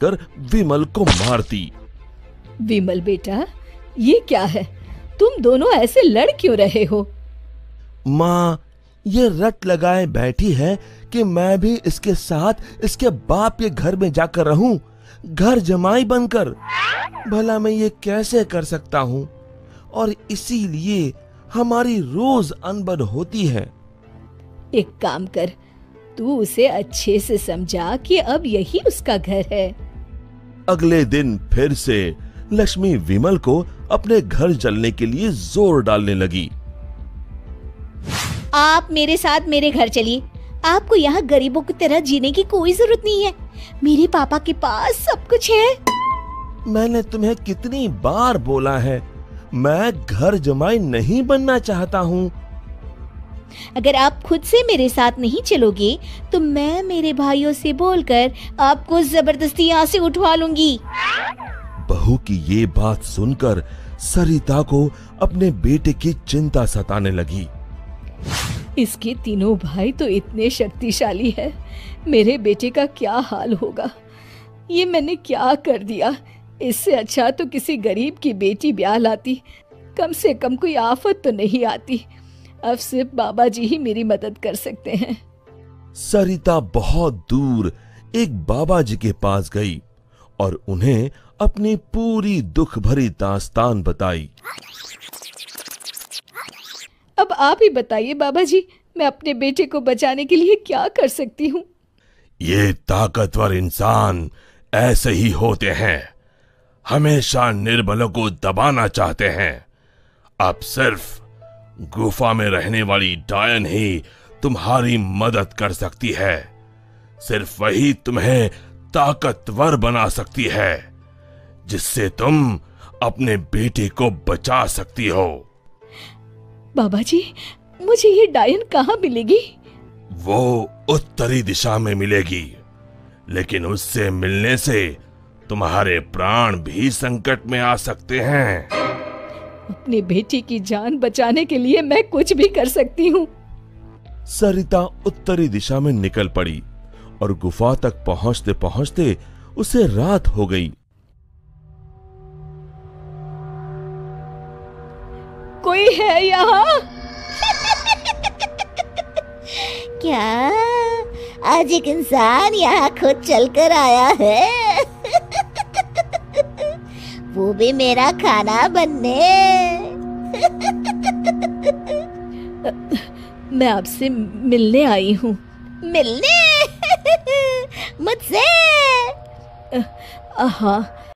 कर विमल को मारती। विमल बेटा, ये क्या है? तुम दोनों ऐसे लड़ क्यों रहे हो? माँ, ये रट लगाए बैठी है कि मैं भी इसके साथ इसके बाप के घर में जाकर रहूं, घर जमाई बनकर। भला मैं ये कैसे कर सकता हूँ? और इसीलिए हमारी रोज अनबन होती है। एक काम कर, तू उसे अच्छे से समझा कि अब यही उसका घर है। अगले दिन फिर से लक्ष्मी विमल को अपने घर चलने के लिए जोर डालने लगी। आप मेरे साथ मेरे घर चलिए। आपको यहाँ गरीबों की तरह जीने की कोई जरूरत नहीं है। मेरे पापा के पास सब कुछ है। मैंने तुम्हें कितनी बार बोला है, मैं घर जमाई नहीं बनना चाहता हूँ। अगर आप खुद से मेरे साथ नहीं चलोगे तो मैं मेरे भाइयों से बोलकर आपको जबरदस्ती यहाँ से उठवा लूंगी। बहू की ये बात सुनकर सरिता को अपने बेटे की चिंता सताने लगी। इसके तीनों भाई तो इतने शक्तिशाली है, मेरे बेटे का क्या हाल होगा? ये मैंने क्या कर दिया? इससे अच्छा तो किसी गरीब की बेटी ब्याह लाती, कम से कम कोई आफत तो नहीं आती। अब सिर्फ बाबा जी ही मेरी मदद कर सकते हैं। सरिता बहुत दूर एक बाबा जी के पास गई और उन्हें अपनी पूरी दुख भरी दास्तान बताई। अब आप ही बताइए बाबा जी, मैं अपने बेटे को बचाने के लिए क्या कर सकती हूँ? ये ताकतवर इंसान ऐसे ही होते हैं, हमेशा निर्बलों को दबाना चाहते हैं। अब सिर्फ गुफा में रहने वाली डायन ही तुम्हारी मदद कर सकती है। सिर्फ वही तुम्हें ताकतवर बना सकती है, जिससे तुम अपने बेटे को बचा सकती हो। बाबा जी, मुझे ये डायन कहाँ मिलेगी? वो उत्तरी दिशा में मिलेगी, लेकिन उससे मिलने से तुम्हारे प्राण भी संकट में आ सकते हैं। अपने बेटी की जान बचाने के लिए मैं कुछ भी कर सकती हूँ। सरिता उत्तरी दिशा में निकल पड़ी और गुफा तक पहुंचते पहुंचते उसे रात हो गई। कोई है यहाँ? क्या आज एक इंसान यहाँ खुद चलकर आया है? वो भी मेरा खाना बनने। मैं आपसे मिलने आई हूँ। मिलने? मुझसे? हाँ,